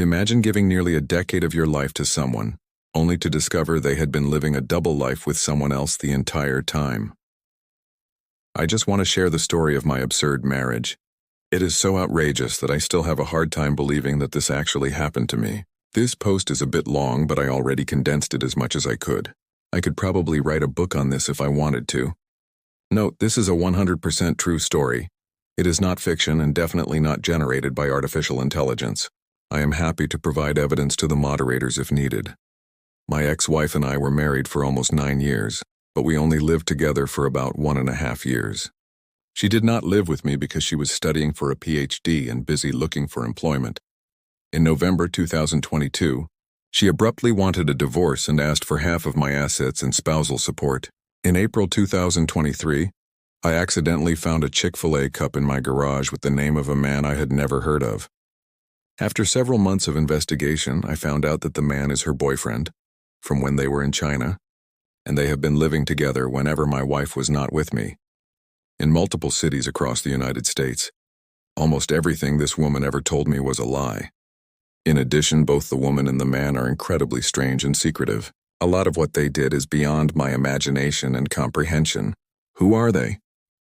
Imagine giving nearly a decade of your life to someone, only to discover they had been living a double life with someone else the entire time. I just want to share the story of my absurd marriage. It is so outrageous that I still have a hard time believing that this actually happened to me. This post is a bit long, but I already condensed it as much as I could. I could probably write a book on this if I wanted to. Note, this is a 100% true story. It is not fiction and definitely not generated by artificial intelligence. I am happy to provide evidence to the moderators if needed. My ex-wife and I were married for almost 9 years, but we only lived together for about 1.5 years. She did not live with me because she was studying for a PhD and busy looking for employment. In November 2022, she abruptly wanted a divorce and asked for half of my assets and spousal support. In April 2023, I accidentally found a Chick-fil-A cup in my garage with the name of a man I had never heard of. After several months of investigation, I found out that the man is her boyfriend, from when they were in China, and they have been living together whenever my wife was not with me, in multiple cities across the United States. Almost everything this woman ever told me was a lie. In addition, both the woman and the man are incredibly strange and secretive. A lot of what they did is beyond my imagination and comprehension. Who are they?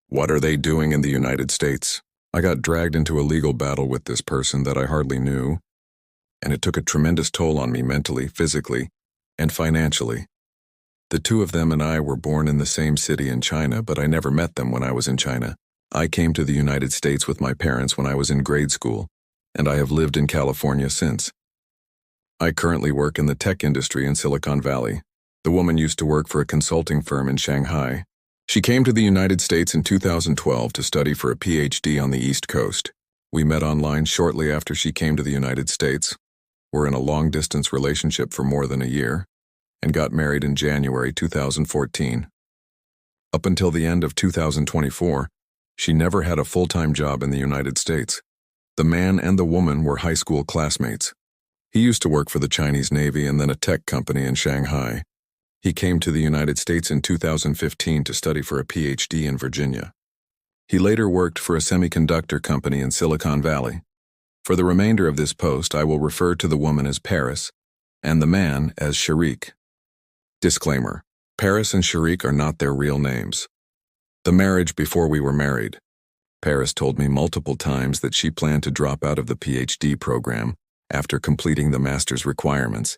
What are they doing in the United States? I got dragged into a legal battle with this person that I hardly knew, and it took a tremendous toll on me mentally, physically, and financially. The two of them and I were born in the same city in China, but I never met them when I was in China. I came to the United States with my parents when I was in grade school, and I have lived in California since. I currently work in the tech industry in Silicon Valley. The woman used to work for a consulting firm in Shanghai. She came to the United States in 2012 to study for a PhD on the East Coast. We met online shortly after she came to the United States, were in a long-distance relationship for more than a year, and got married in January 2014. Up until the end of 2024, she never had a full-time job in the United States. The man and the woman were high school classmates. He used to work for the Chinese Navy and then a tech company in Shanghai. He came to the United States in 2015 to study for a PhD in Virginia. He later worked for a semiconductor company in Silicon Valley. For the remainder of this post, I will refer to the woman as Paris and the man as Sharik. Disclaimer: Paris and Sharik are not their real names. The marriage before we were married. Paris told me multiple times that she planned to drop out of the PhD program after completing the master's requirements,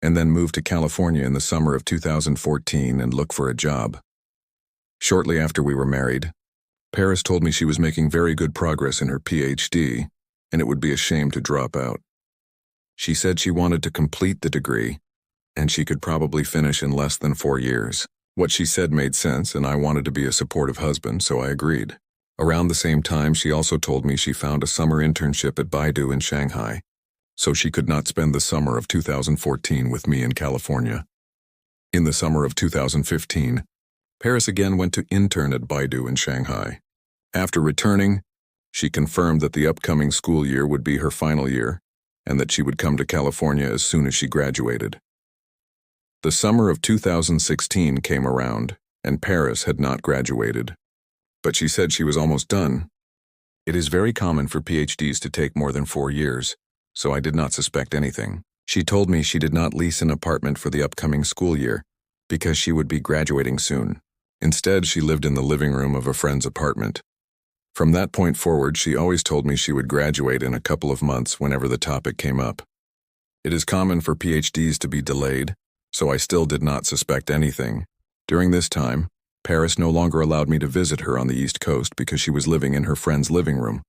and then move to California in the summer of 2014 and look for a job. Shortly after we were married, Paris told me she was making very good progress in her PhD, and it would be a shame to drop out. She said she wanted to complete the degree, and she could probably finish in less than 4 years. What she said made sense, and I wanted to be a supportive husband, so I agreed. Around the same time, she also told me she found a summer internship at Baidu in Shanghai, so she could not spend the summer of 2014 with me in California. In the summer of 2015, Paris again went to intern at Baidu in Shanghai. After returning, she confirmed that the upcoming school year would be her final year and that she would come to California as soon as she graduated. The summer of 2016 came around, and Paris had not graduated, but she said she was almost done. It is very common for PhDs to take more than 4 years, so I did not suspect anything. She told me she did not lease an apartment for the upcoming school year because she would be graduating soon. Instead, she lived in the living room of a friend's apartment. From that point forward, she always told me she would graduate in a couple of months whenever the topic came up. It is common for PhDs to be delayed, so I still did not suspect anything. During this time, Paris no longer allowed me to visit her on the East Coast because she was living in her friend's living room,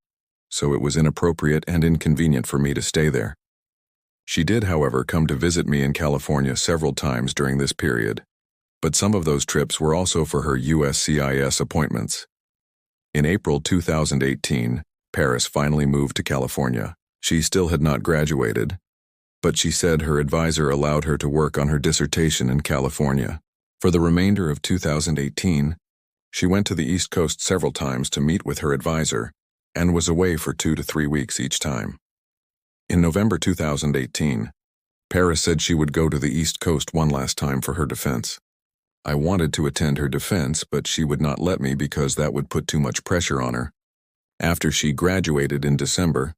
so it was inappropriate and inconvenient for me to stay there. She did, however, come to visit me in California several times during this period, but some of those trips were also for her USCIS appointments. In April 2018, Paris finally moved to California. She still had not graduated, but she said her advisor allowed her to work on her dissertation in California. For the remainder of 2018, she went to the East Coast several times to meet with her advisor and was away for 2 to 3 weeks each time. In November 2018, Paris said she would go to the East Coast one last time for her defense. I wanted to attend her defense, but she would not let me because that would put too much pressure on her. After she graduated in December,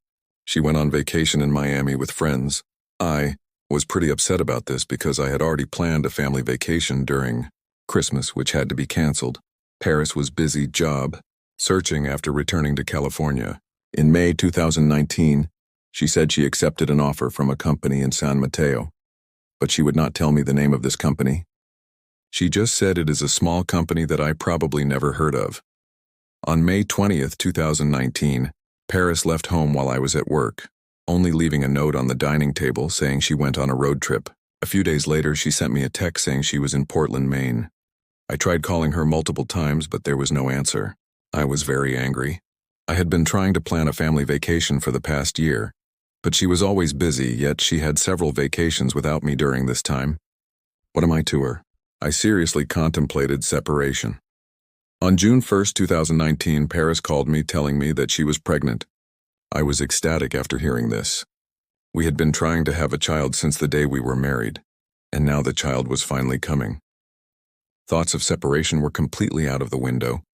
She went on vacation in Miami with friends. I was pretty upset about this because I had already planned a family vacation during Christmas, which had to be canceled. Paris was busy job searching after returning to California. In May 2019, she said she accepted an offer from a company in San Mateo, but she would not tell me the name of this company. She just said it is a small company that I probably never heard of. On May 20th, 2019, Paris left home while I was at work, only leaving a note on the dining table saying she went on a road trip. A few days later, she sent me a text saying she was in Portland, Maine. I tried calling her multiple times, but there was no answer. I was very angry. I had been trying to plan a family vacation for the past year, but she was always busy, yet she had several vacations without me during this time. What am I to her? I seriously contemplated separation. On June 1st, 2019, Paris called me telling me that she was pregnant. I was ecstatic after hearing this. We had been trying to have a child since the day we were married, and now the child was finally coming. Thoughts of separation were completely out of the window.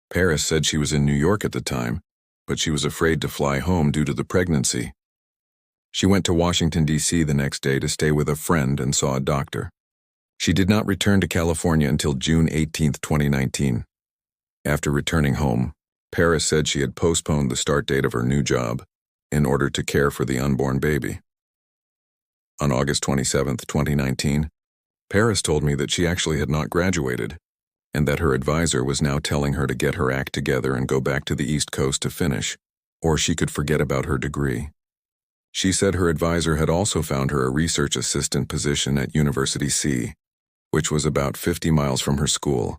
Paris said she was in New York at the time, but she was afraid to fly home due to the pregnancy. She went to Washington, D.C. the next day to stay with a friend and saw a doctor. She did not return to California until June 18, 2019. After returning home, Paris said she had postponed the start date of her new job in order to care for the unborn baby. On August 27, 2019, Paris told me that she actually had not graduated and that her advisor was now telling her to get her act together and go back to the East Coast to finish, or she could forget about her degree. She said her advisor had also found her a research assistant position at University C, which was about 50 miles from her school,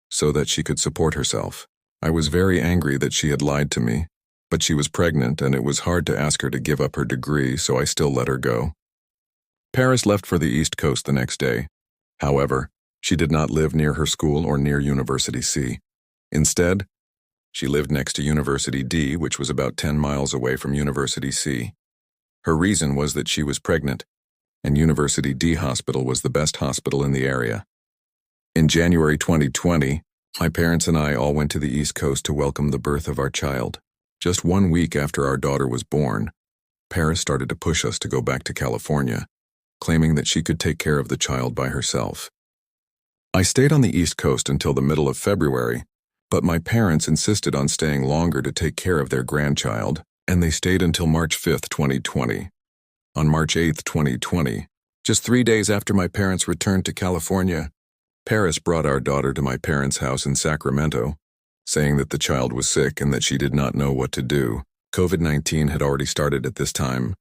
so that she could support herself. I was very angry that she had lied to me, but she was pregnant and it was hard to ask her to give up her degree, so I still let her go. Paris left for the East Coast the next day. However, she did not live near her school or near University C. Instead, she lived next to University D, which was about 10 miles away from University C. Her reason was that she was pregnant, and University D hospital was the best hospital in the area. In January 2020, my parents and I all went to the East Coast to welcome the birth of our child. Just 1 week after our daughter was born, Paris started to push us to go back to California, claiming that she could take care of the child by herself. I stayed on the East Coast until the middle of February, but my parents insisted on staying longer to take care of their grandchild, and they stayed until March 5, 2020. On March 8, 2020, just 3 days after my parents returned to California, Paris brought our daughter to my parents' house in Sacramento, saying that the child was sick and that she did not know what to do. COVID-19 had already started at this time.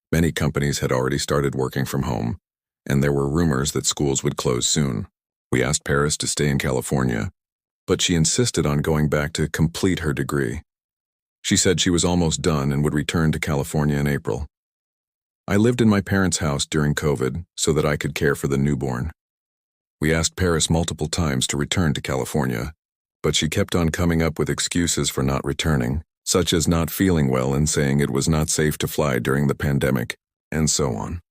Many companies had already started working from home, and there were rumors that schools would close soon. We asked Paris to stay in California, but she insisted on going back to complete her degree. She said she was almost done and would return to California in April. I lived in my parents' house during COVID so that I could care for the newborn. We asked Paris multiple times to return to California, but she kept on coming up with excuses for not returning, such as not feeling well and saying it was not safe to fly during the pandemic, and so on.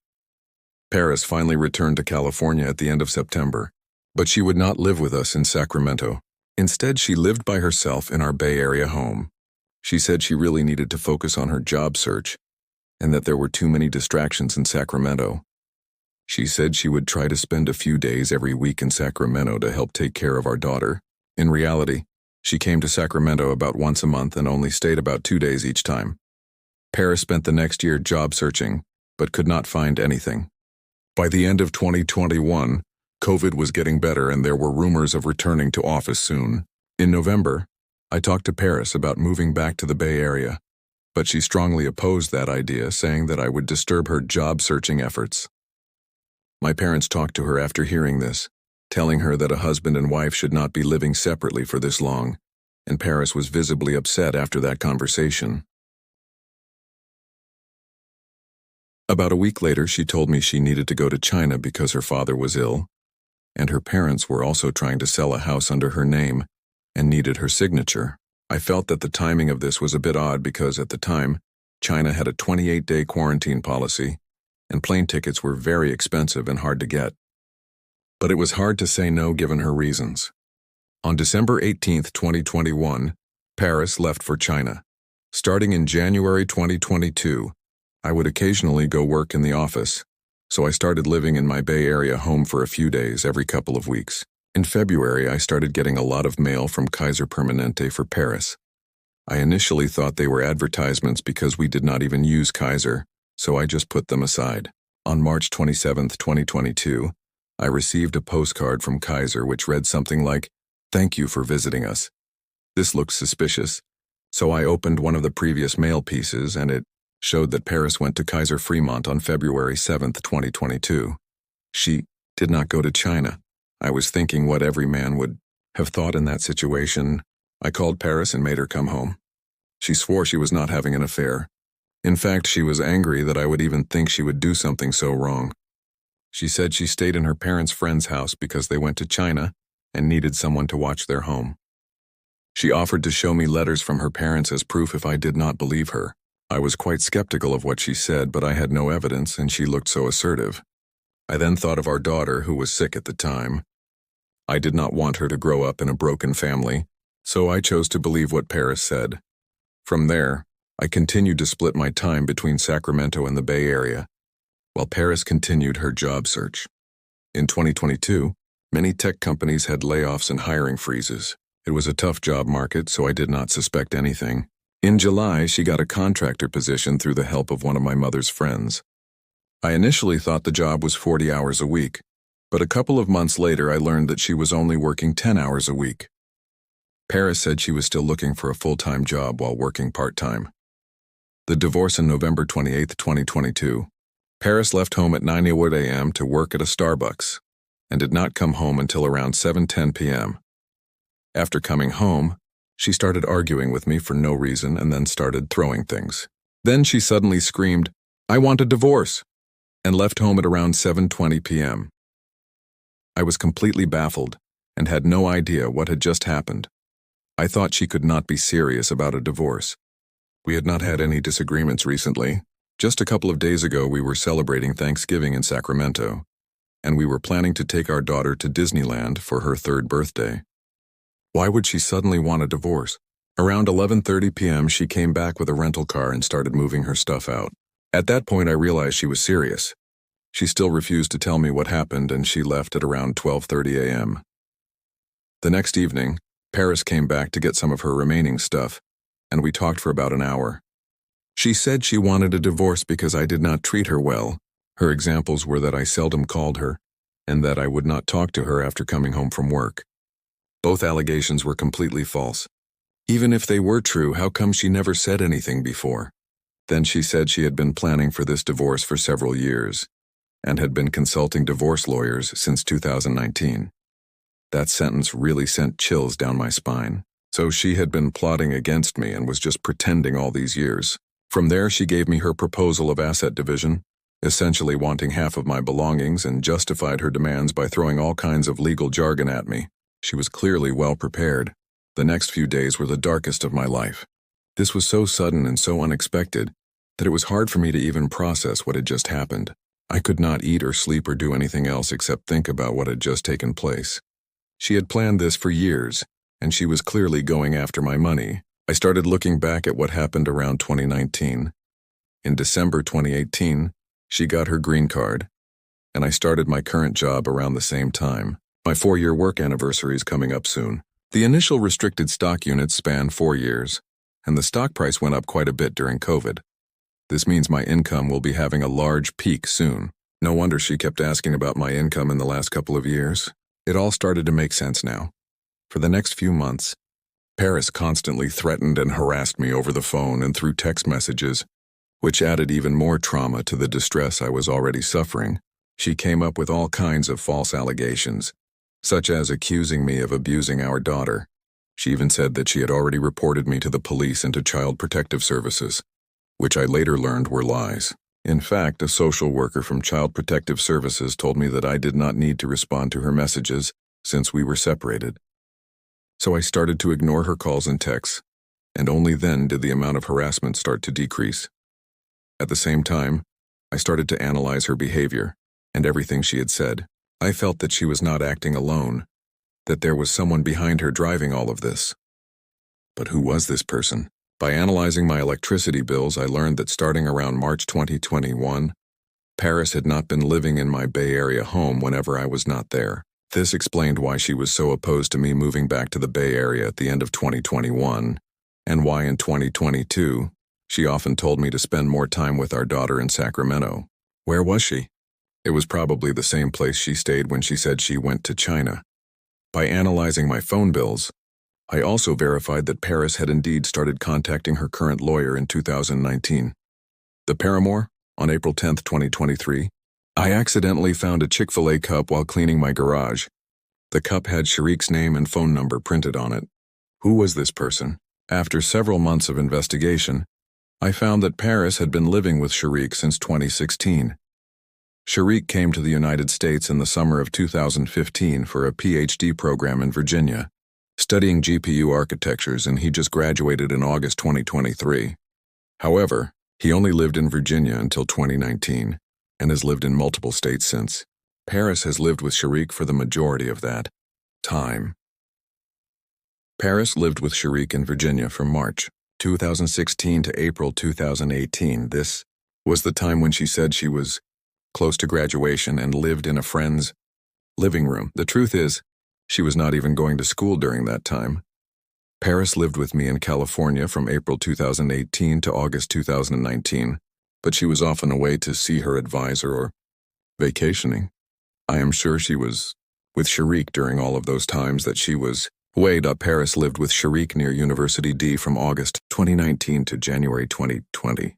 Paris finally returned to California at the end of September, but she would not live with us in Sacramento. Instead, she lived by herself in our Bay Area home. She said she really needed to focus on her job search and that there were too many distractions in Sacramento. She said she would try to spend a few days every week in Sacramento to help take care of our daughter. In reality, she came to Sacramento about once a month and only stayed about 2 days each time. Paris spent the next year job searching, but could not find anything. By the end of 2021, COVID was getting better and there were rumors of returning to office soon. In November, I talked to Paris about moving back to the Bay Area, but she strongly opposed that idea, saying that I would disturb her job-searching efforts. My parents talked to her after hearing this, telling her that a husband and wife should not be living separately for this long, and Paris was visibly upset after that conversation. About a week later, she told me she needed to go to China because her father was ill, and her parents were also trying to sell a house under her name and needed her signature. I felt that the timing of this was a bit odd because at the time, China had a 28-day quarantine policy, and plane tickets were very expensive and hard to get. But it was hard to say no given her reasons. On December 18, 2021, Paris left for China. Starting in January 2022, I would occasionally go work in the office, so I started living in my Bay Area home for a few days every couple of weeks. In February, I started getting a lot of mail from Kaiser Permanente for Paris. I initially thought they were advertisements because we did not even use Kaiser, so I just put them aside. On March 27, 2022, I received a postcard from Kaiser which read something like, "Thank you for visiting us." This looked suspicious, so I opened one of the previous mail pieces and it showed that Paris went to Kaiser Fremont on February 7, 2022. She did not go to China. I was thinking what every man would have thought in that situation. I called Paris and made her come home. She swore she was not having an affair. In fact, she was angry that I would even think she would do something so wrong. She said she stayed in her parents' friend's house because they went to China and needed someone to watch their home. She offered to show me letters from her parents as proof if I did not believe her. I was quite skeptical of what she said, but I had no evidence and she looked so assertive. I then thought of our daughter who was sick at the time. I did not want her to grow up in a broken family, so I chose to believe what Paris said. From there, I continued to split my time between Sacramento and the Bay Area, while Paris continued her job search. In 2022, many tech companies had layoffs and hiring freezes. It was a tough job market, so I did not suspect anything. In July, she got a contractor position through the help of one of my mother's friends. I initially thought the job was 40 hours a week, but a couple of months later I learned that she was only working 10 hours a week. Paris said she was still looking for a full-time job while working part-time. The divorce on November 28, 2022. Paris left home at 9 a.m. to work at a Starbucks and did not come home until around 7:10 p.m. After coming home, she started arguing with me for no reason and then started throwing things. Then she suddenly screamed, "I want a divorce," and left home at around 7:20 p.m. I was completely baffled and had no idea what had just happened. I thought she could not be serious about a divorce. We had not had any disagreements recently. Just a couple of days ago we were celebrating Thanksgiving in Sacramento, and we were planning to take our daughter to Disneyland for her 3rd birthday. Why would she suddenly want a divorce? Around 11:30 p.m. she came back with a rental car and started moving her stuff out. At that point I realized she was serious. She still refused to tell me what happened and she left at around 12:30 a.m. The next evening, Paris came back to get some of her remaining stuff, and we talked for about an hour. She said she wanted a divorce because I did not treat her well. Her examples were that I seldom called her, and that I would not talk to her after coming home from work. Both allegations were completely false. Even if they were true, how come she never said anything before? Then she said she had been planning for this divorce for several years, and had been consulting divorce lawyers since 2019. That sentence really sent chills down my spine. So she had been plotting against me and was just pretending all these years. From there, she gave me her proposal of asset division, essentially wanting half of my belongings, and justified her demands by throwing all kinds of legal jargon at me. She was clearly well prepared. The next few days were the darkest of my life. This was so sudden and so unexpected that it was hard for me to even process what had just happened. I could not eat or sleep or do anything else except think about what had just taken place. She had planned this for years, and she was clearly going after my money. I started looking back at what happened around 2019. In December 2018, she got her green card, and I started my current job around the same time. My 4-year work anniversary is coming up soon. The initial restricted stock units span 4 years, and the stock price went up quite a bit during COVID. This means my income will be having a large peak soon. No wonder she kept asking about my income in the last couple of years. It all started to make sense now. For the next few months, Paris constantly threatened and harassed me over the phone and through text messages, which added even more trauma to the distress I was already suffering. She came up with all kinds of false allegations, such as accusing me of abusing our daughter. She even said that she had already reported me to the police and to Child Protective Services, which I later learned were lies. In fact, a social worker from Child Protective Services told me that I did not need to respond to her messages since we were separated. So I started to ignore her calls and texts, and only then did the amount of harassment start to decrease. At the same time, I started to analyze her behavior and everything she had said. I felt that she was not acting alone, that there was someone behind her driving all of this. But who was this person? By analyzing my electricity bills, I learned that starting around March 2021, Paris had not been living in my Bay Area home whenever I was not there. This explained why she was so opposed to me moving back to the Bay Area at the end of 2021, and why in 2022, she often told me to spend more time with our daughter in Sacramento. Where was she? It was probably the same place she stayed when she said she went to China. By analyzing my phone bills, I also verified that Paris had indeed started contacting her current lawyer in 2019. The paramour, on April 10, 2023, I accidentally found a Chick-fil-A cup while cleaning my garage. The cup had Sharik's name and phone number printed on it. Who was this person? After several months of investigation, I found that Paris had been living with Sharik since 2016. Sharik came to the United States in the summer of 2015 for a PhD program in Virginia, studying GPU architectures, and he just graduated in August 2023. However, he only lived in Virginia until 2019 and has lived in multiple states since. Paris has lived with Sharik for the majority of that time. Paris lived with Sharik in Virginia from March 2016 to April 2018. This was the time when she said she was close to graduation and lived in a friend's living room. The truth is, she was not even going to school during that time. Paris lived with me in California from April 2018 to August 2019, but she was often away to see her advisor or vacationing. I am sure she was with Sharik during all of those times that she was away. Paris lived with Sharik near University D from August 2019 to January 2020.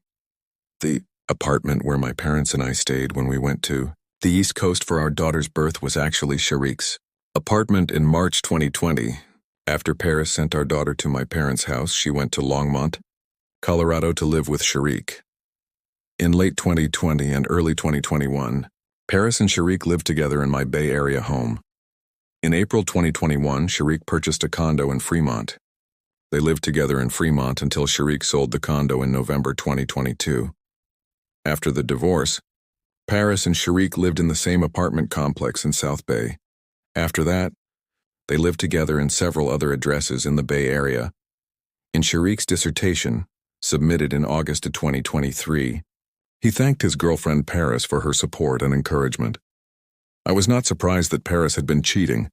The apartment where my parents and I stayed when we went to the East Coast for our daughter's birth was actually Sharik's apartment in March 2020. After Paris sent our daughter to my parents' house, she went to Longmont, Colorado to live with Sharik. In late 2020 and early 2021, Paris and Sharik lived together in my Bay Area home. In April 2021, Sharik purchased a condo in Fremont. They lived together in Fremont until Sharik sold the condo in November 2022. After the divorce, Paris and Sharik lived in the same apartment complex in South Bay. After that, they lived together in several other addresses in the Bay Area. In Sharik's dissertation, submitted in August of 2023, he thanked his girlfriend Paris for her support and encouragement. I was not surprised that Paris had been cheating,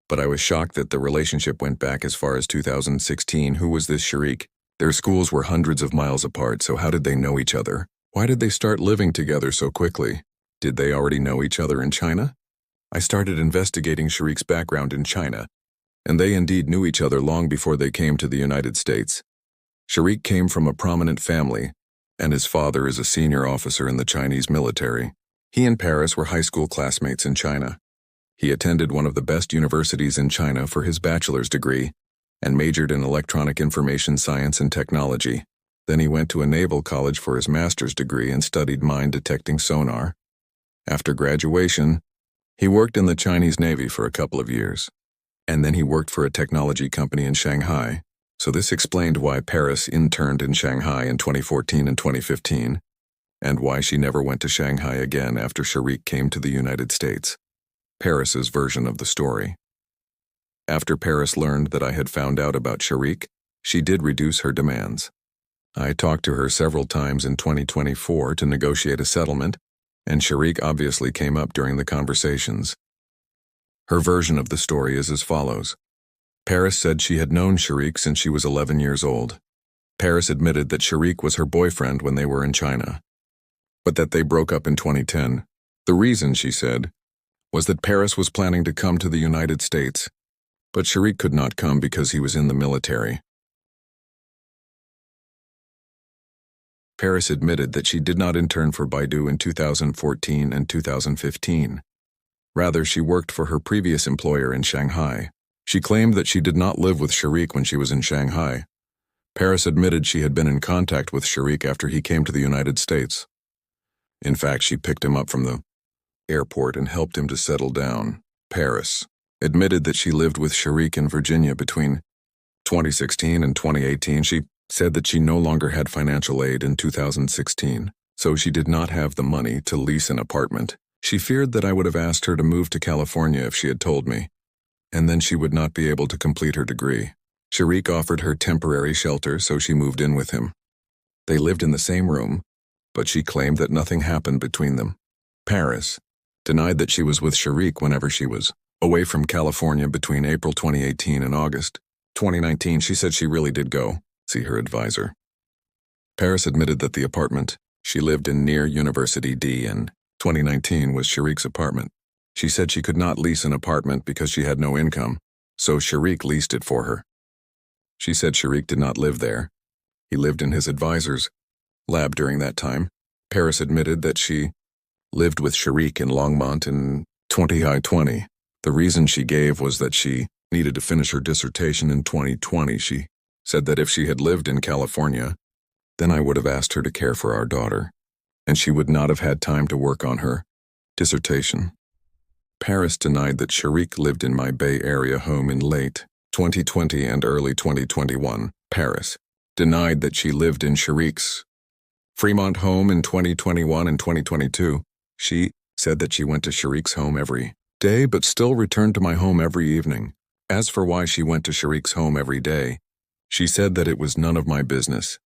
but I was shocked that the relationship went back as far as 2016. Who was this Sharik? Their schools were hundreds of miles apart, so how did they know each other? Why did they start living together so quickly? Did they already know each other in China? I started investigating Sharik's background in China, and they indeed knew each other long before they came to the United States. Sharik came from a prominent family, and his father is a senior officer in the Chinese military. He and Paris were high school classmates in China. He attended one of the best universities in China for his bachelor's degree and majored in electronic information science and technology. Then he went to a naval college for his master's degree and studied mine-detecting sonar. After graduation, he worked in the Chinese Navy for a couple of years, and then he worked for a technology company in Shanghai. So this explained why Paris interned in Shanghai in 2014 and 2015, and why she never went to Shanghai again after Sharik came to the United States. Paris's version of the story. After Paris learned that I had found out about Sharik, she did reduce her demands. I talked to her several times in 2024 to negotiate a settlement, and Sharik obviously came up during the conversations. Her version of the story is as follows. Paris said she had known Sharik since she was 11 years old. Paris admitted that Sharik was her boyfriend when they were in China, but that they broke up in 2010. The reason, she said, was that Paris was planning to come to the United States, but Sharik could not come because he was in the military. Paris admitted that she did not intern for Baidu in 2014 and 2015. Rather, she worked for her previous employer in Shanghai. She claimed that she did not live with Sharik when she was in Shanghai. Paris admitted she had been in contact with Sharik after he came to the United States. In fact, she picked him up from the airport and helped him to settle down. Paris admitted that she lived with Sharik in Virginia between 2016 and 2018. She said that she no longer had financial aid in 2016, so she did not have the money to lease an apartment. She feared that I would have asked her to move to California if she had told me, and then she would not be able to complete her degree. Sharik offered her temporary shelter, so she moved in with him. They lived in the same room, but she claimed that nothing happened between them. Paris denied that she was with Sharik whenever she was away from California between April 2018 and August 2019. She said she really did go see her advisor. Paris admitted that the apartment she lived in near University D in 2019 was Sharik's apartment. She said she could not lease an apartment because she had no income, so Sharik leased it for her. She said Sharik did not live there. He lived in his advisor's lab during that time. Paris admitted that she lived with Sharik in Longmont in 2020. The reason she gave was that she needed to finish her dissertation in 2020. She said that if she had lived in California, then I would have asked her to care for our daughter, and she would not have had time to work on her dissertation. Paris denied that Sharik lived in my Bay Area home in late 2020 and early 2021. Paris denied that she lived in Sharik's Fremont home in 2021 and 2022. She said that she went to Sharik's home every day but still returned to my home every evening. As for why she went to Sharik's home every day, she said that it was none of my business.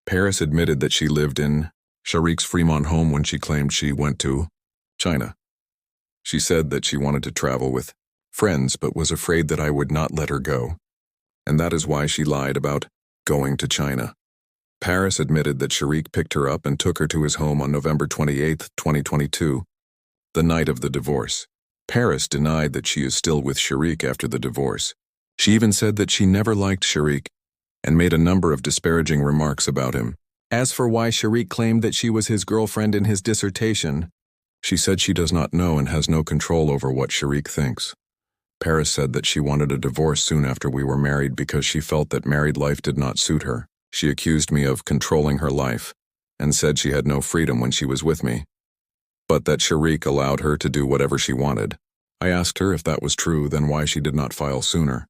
Paris admitted that she lived in Sharik's Fremont home when she claimed she went to China. She said that she wanted to travel with friends but was afraid that I would not let her go, and that is why she lied about going to China. Paris admitted that Sharik picked her up and took her to his home on November 28, 2022, the night of the divorce. Paris denied that she is still with Sharik after the divorce. She even said that she never liked Sharik and made a number of disparaging remarks about him. As for why Sharik claimed that she was his girlfriend in his dissertation, she said she does not know and has no control over what Sharik thinks. Paris said that she wanted a divorce soon after we were married because she felt that married life did not suit her. She accused me of controlling her life and said she had no freedom when she was with me, but that Sharik allowed her to do whatever she wanted. I asked her if that was true, then why she did not file sooner.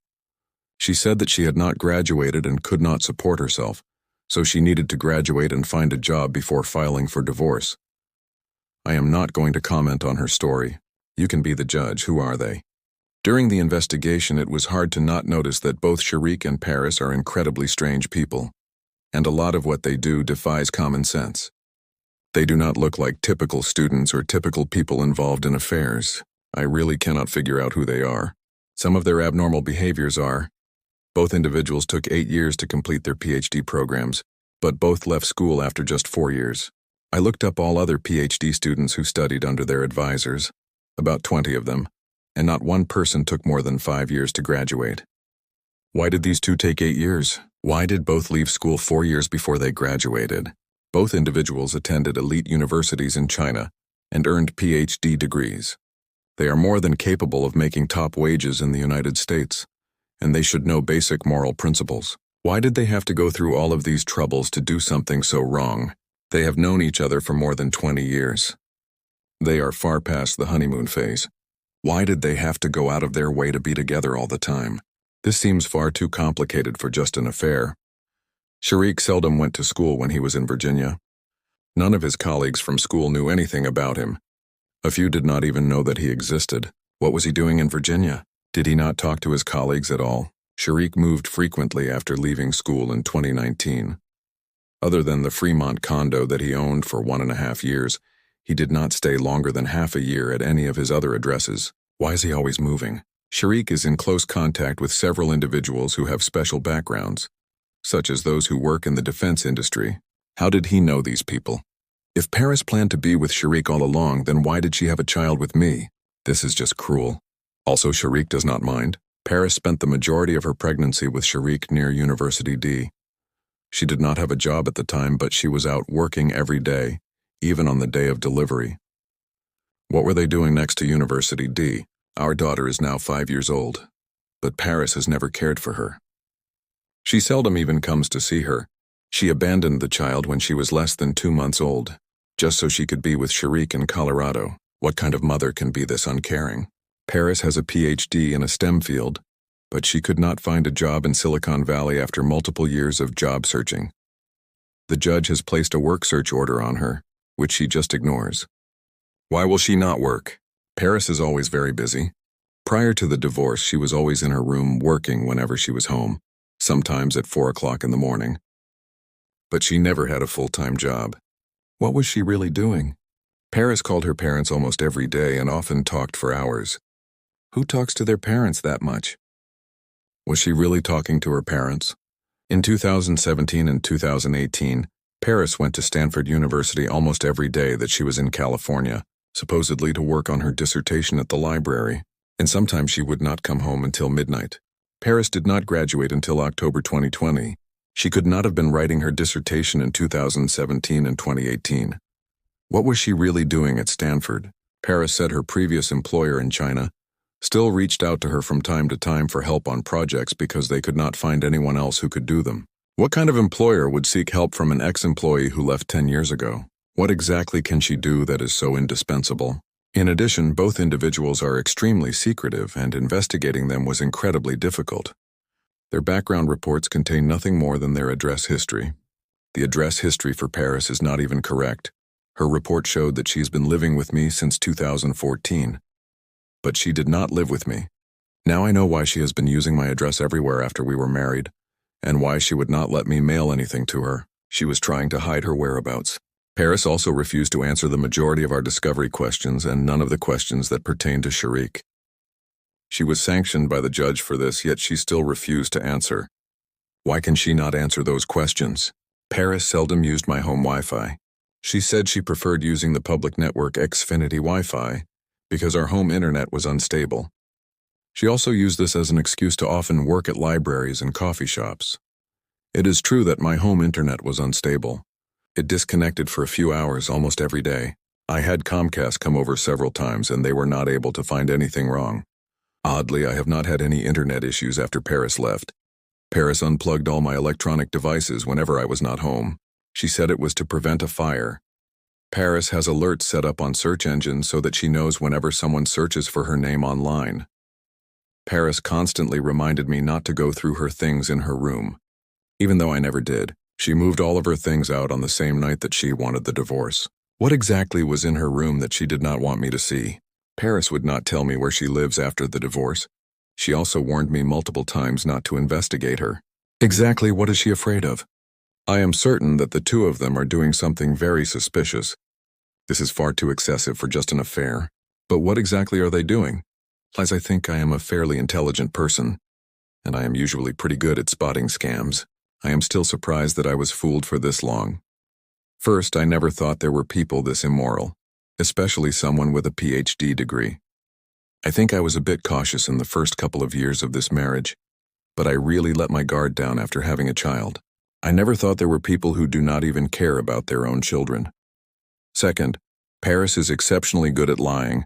She said that she had not graduated and could not support herself, so she needed to graduate and find a job before filing for divorce. I am not going to comment on her story. You can be the judge. Who are they? During the investigation, it was hard to not notice that both Sharik and Paris are incredibly strange people, and a lot of what they do defies common sense. They do not look like typical students or typical people involved in affairs. I really cannot figure out who they are. Some of their abnormal behaviors are: both individuals took 8 years to complete their PhD programs, but both left school after just 4 years. I looked up all other PhD students who studied under their advisors, about 20 of them, and not one person took more than 5 years to graduate. Why did these two take 8 years? Why did both leave school 4 years before they graduated? Both individuals attended elite universities in China and earned PhD degrees. They are more than capable of making top wages in the United States, and they should know basic moral principles. Why did they have to go through all of these troubles to do something so wrong? They have known each other for more than 20 years. They are far past the honeymoon phase. Why did they have to go out of their way to be together all the time? This seems far too complicated for just an affair. Sharik seldom went to school when he was in Virginia. None of his colleagues from school knew anything about him. A few did not even know that he existed. What was he doing in Virginia? Did he not talk to his colleagues at all? Sharik moved frequently after leaving school in 2019. Other than the Fremont condo that he owned for 1.5 years, he did not stay longer than half a year at any of his other addresses. Why is he always moving? Sharik is in close contact with several individuals who have special backgrounds, such as those who work in the defense industry. How did he know these people? If Paris planned to be with Sharik all along, then why did she have a child with me? This is just cruel. Also, Sharik does not mind. Paris spent the majority of her pregnancy with Sharik near University D. She did not have a job at the time, but she was out working every day, even on the day of delivery. What were they doing next to University D? Our daughter is now 5 years old, but Paris has never cared for her. She seldom even comes to see her. She abandoned the child when she was less than 2 months old, just so she could be with Sharik in Colorado. What kind of mother can be this uncaring? Paris has a PhD in a STEM field, but she could not find a job in Silicon Valley after multiple years of job searching. The judge has placed a work search order on her, which she just ignores. Why will she not work? Paris is always very busy. Prior to the divorce, she was always in her room working whenever she was home. sometimes at 4 o'clock in the morning. But she never had a full-time job. What was she really doing? Paris called her parents almost every day and often talked for hours. Who talks to their parents that much? Was she really talking to her parents? In 2017 and 2018, Paris went to Stanford University almost every day that she was in California, supposedly to work on her dissertation at the library, and sometimes she would not come home until midnight. Paris did not graduate until October 2020. She could not have been writing her dissertation in 2017 and 2018. What was she really doing at Stanford? Paris said her previous employer in China still reached out to her from time to time for help on projects because they could not find anyone else who could do them. What kind of employer would seek help from an ex-employee who left 10 years ago? What exactly can she do that is so indispensable? In addition, both individuals are extremely secretive, and investigating them was incredibly difficult. Their background reports contain nothing more than their address history. The address history for Paris is not even correct. Her report showed that she's been living with me since 2014. But she did not live with me. Now I know why she has been using my address everywhere after we were married, and why she would not let me mail anything to her. She was trying to hide her whereabouts. Paris also refused to answer the majority of our discovery questions and none of the questions that pertain to Sharik. She was sanctioned by the judge for this, yet she still refused to answer. Why can she not answer those questions? Paris seldom used my home Wi-Fi. She said she preferred using the public network Xfinity Wi-Fi because our home internet was unstable. She also used this as an excuse to often work at libraries and coffee shops. It is true that my home internet was unstable. It disconnected for a few hours almost every day. I had Comcast come over several times and they were not able to find anything wrong. Oddly, I have not had any internet issues after Paris left. Paris unplugged all my electronic devices whenever I was not home. She said it was to prevent a fire. Paris has alerts set up on search engines so that she knows whenever someone searches for her name online. Paris constantly reminded me not to go through her things in her room. Even though I never did, she moved all of her things out on the same night that she wanted the divorce. What exactly was in her room that she did not want me to see? Paris would not tell me where she lives after the divorce. She also warned me multiple times not to investigate her. Exactly what is she afraid of? I am certain that the two of them are doing something very suspicious. This is far too excessive for just an affair. But what exactly are they doing? As I think I am a fairly intelligent person, and I am usually pretty good at spotting scams, I am still surprised that I was fooled for this long. First, I never thought there were people this immoral, especially someone with a PhD degree. I think I was a bit cautious in the first couple of years of this marriage, but I really let my guard down after having a child. I never thought there were people who do not even care about their own children. Second, Paris is exceptionally good at lying.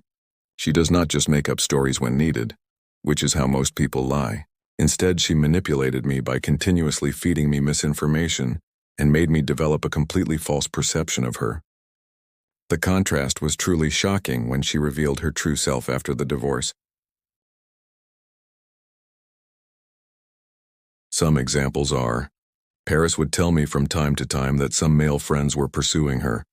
She does not just make up stories when needed, which is how most people lie. Instead, she manipulated me by continuously feeding me misinformation and made me develop a completely false perception of her. The contrast was truly shocking when she revealed her true self after the divorce. Some examples are, Paris would tell me from time to time that some male friends were pursuing her,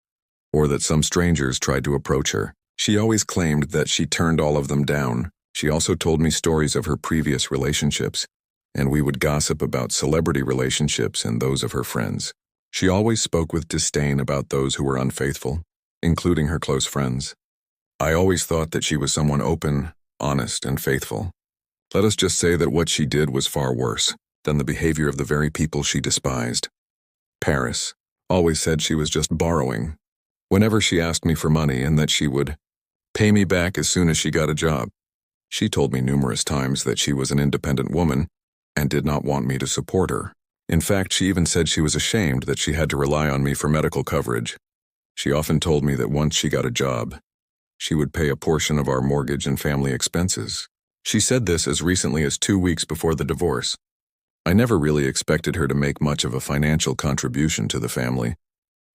or that some strangers tried to approach her. She always claimed that she turned all of them down. She also told me stories of her previous relationships, and we would gossip about celebrity relationships and those of her friends. She always spoke with disdain about those who were unfaithful, including her close friends. I always thought that she was someone open, honest, and faithful. Let us just say that what she did was far worse than the behavior of the very people she despised. Paris always said she was just borrowing whenever she asked me for money and that she would pay me back as soon as she got a job. She told me numerous times that she was an independent woman and did not want me to support her. In fact, she even said she was ashamed that she had to rely on me for medical coverage. She often told me that once she got a job, she would pay a portion of our mortgage and family expenses. She said this as recently as 2 weeks before the divorce. I never really expected her to make much of a financial contribution to the family,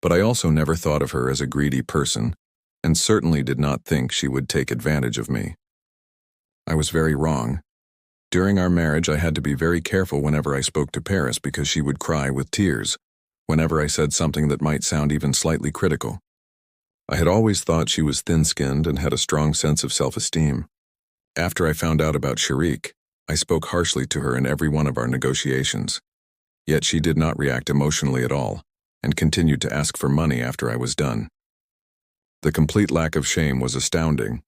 but I also never thought of her as a greedy person, and certainly did not think she would take advantage of me. I was very wrong. During our marriage, I had to be very careful whenever I spoke to Paris because she would cry with tears whenever I said something that might sound even slightly critical. I had always thought she was thin-skinned and had a strong sense of self-esteem. After I found out about Sharik, I spoke harshly to her in every one of our negotiations. Yet she did not react emotionally at all, and continued to ask for money after I was done. The complete lack of shame was astounding.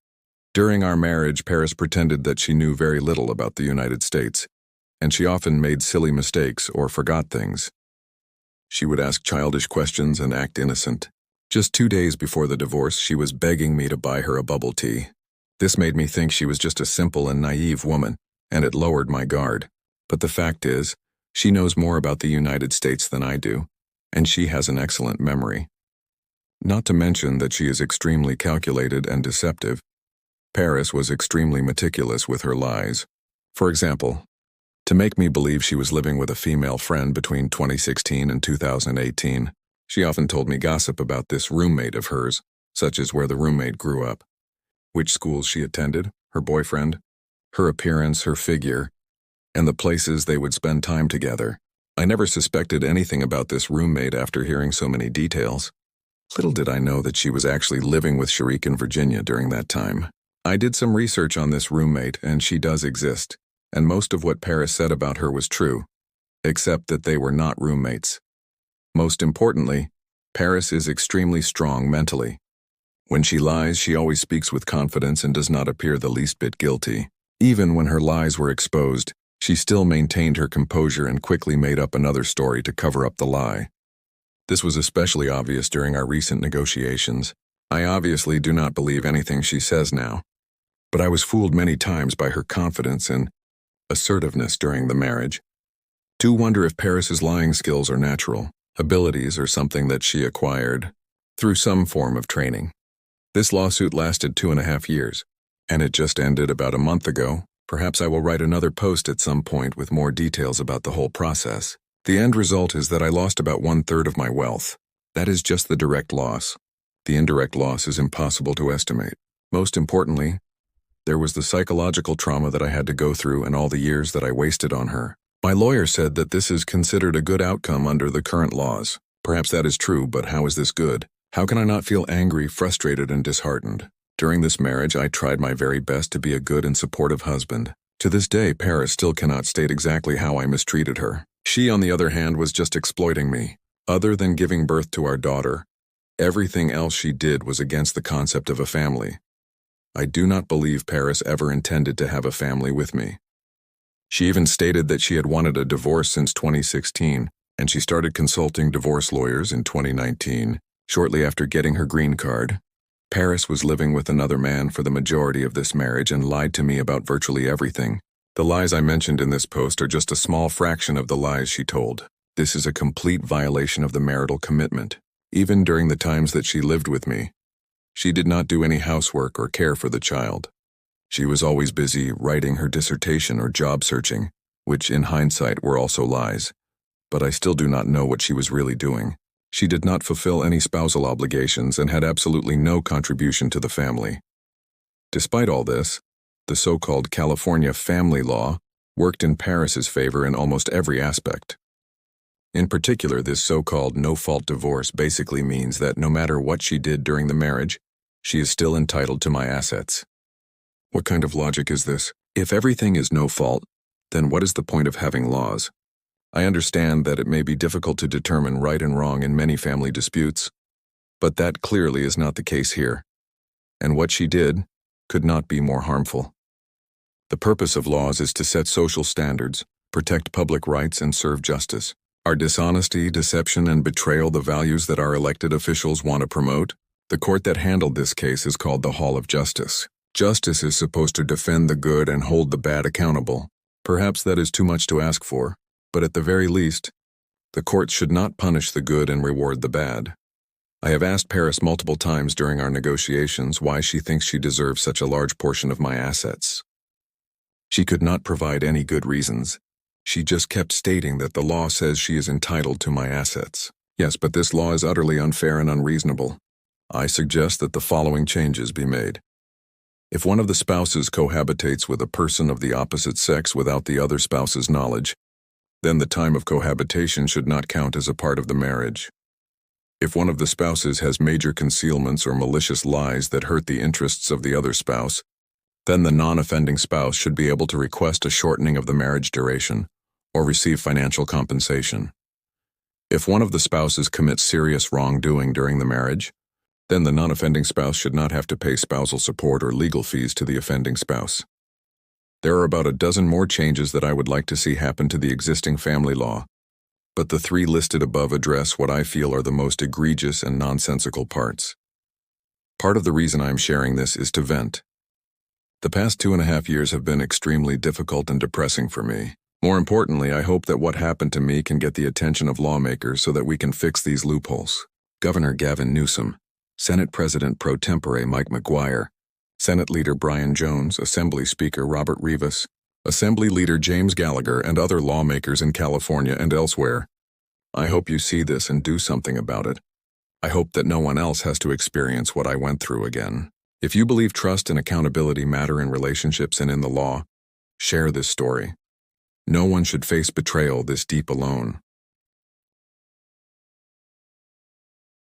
During our marriage, Paris pretended that she knew very little about the United States, and she often made silly mistakes or forgot things. She would ask childish questions and act innocent. Just 2 days before the divorce, she was begging me to buy her a bubble tea. This made me think she was just a simple and naive woman, and it lowered my guard. But the fact is, she knows more about the United States than I do, and she has an excellent memory. Not to mention that she is extremely calculated and deceptive. Paris was extremely meticulous with her lies. For example, to make me believe she was living with a female friend between 2016 and 2018, she often told me gossip about this roommate of hers, such as where the roommate grew up, which schools she attended, her boyfriend, her appearance, her figure, and the places they would spend time together. I never suspected anything about this roommate after hearing so many details. Little did I know that she was actually living with Sharik in Virginia during that time. I did some research on this roommate, and she does exist, and most of what Paris said about her was true, except that they were not roommates. Most importantly, Paris is extremely strong mentally. When she lies, she always speaks with confidence and does not appear the least bit guilty. Even when her lies were exposed, she still maintained her composure and quickly made up another story to cover up the lie. This was especially obvious during our recent negotiations. I obviously do not believe anything she says now, but I was fooled many times by her confidence and assertiveness during the marriage. Do wonder if Paris's lying skills are natural, abilities or something that she acquired through some form of training. This lawsuit lasted 2.5 years, and it just ended about a month ago. Perhaps I will write another post at some point with more details about the whole process. The end result is that I lost about 1/3 of my wealth. That is just the direct loss. The indirect loss is impossible to estimate. Most importantly, there was the psychological trauma that I had to go through and all the years that I wasted on her. My lawyer said that this is considered a good outcome under the current laws. Perhaps that is true, but how is this good? How can I not feel angry, frustrated, and disheartened? During this marriage, I tried my very best to be a good and supportive husband. To this day, Paris still cannot state exactly how I mistreated her. She, on the other hand, was just exploiting me. Other than giving birth to our daughter, everything else she did was against the concept of a family. I do not believe Paris ever intended to have a family with me. She even stated that she had wanted a divorce since 2016, and she started consulting divorce lawyers in 2019. Shortly after getting her green card, Paris was living with another man for the majority of this marriage and lied to me about virtually everything. The lies I mentioned in this post are just a small fraction of the lies she told. This is a complete violation of the marital commitment. Even during the times that she lived with me, she did not do any housework or care for the child. She was always busy writing her dissertation or job searching, which in hindsight were also lies. But I still do not know what she was really doing. She did not fulfill any spousal obligations and had absolutely no contribution to the family. Despite all this, the so-called California family law worked in Paris's favor in almost every aspect. In particular, this so-called no-fault divorce basically means that no matter what she did during the marriage, she is still entitled to my assets. What kind of logic is this? If everything is no fault, then what is the point of having laws? I understand that it may be difficult to determine right and wrong in many family disputes, but that clearly is not the case here. And what she did could not be more harmful. The purpose of laws is to set social standards, protect public rights, and serve justice. Are dishonesty, deception, and betrayal the values that our elected officials want to promote? The court that handled this case is called the Hall of Justice. Justice is supposed to defend the good and hold the bad accountable. Perhaps that is too much to ask for, but at the very least, the court should not punish the good and reward the bad. I have asked Paris multiple times during our negotiations why she thinks she deserves such a large portion of my assets. She could not provide any good reasons. She just kept stating that the law says she is entitled to my assets. Yes, but this law is utterly unfair and unreasonable. I suggest that the following changes be made. If one of the spouses cohabitates with a person of the opposite sex without the other spouse's knowledge, then the time of cohabitation should not count as a part of the marriage. If one of the spouses has major concealments or malicious lies that hurt the interests of the other spouse, then the non-offending spouse should be able to request a shortening of the marriage duration or receive financial compensation. If one of the spouses commits serious wrongdoing during the marriage, then the non-offending spouse should not have to pay spousal support or legal fees to the offending spouse. There are about a dozen more changes that I would like to see happen to the existing family law, but the three listed above address what I feel are the most egregious and nonsensical parts. Part of the reason I am sharing this is to vent. The past 2.5 years have been extremely difficult and depressing for me. More importantly, I hope that what happened to me can get the attention of lawmakers so that we can fix these loopholes. Governor Gavin Newsom, Senate President pro tempore Mike McGuire, Senate Leader Brian Jones, Assembly Speaker Robert Rivas, Assembly Leader James Gallagher, and other lawmakers in California and elsewhere. I hope you see this and do something about it. I hope that no one else has to experience what I went through again. If you believe trust and accountability matter in relationships and in the law, share this story. No one should face betrayal this deep alone.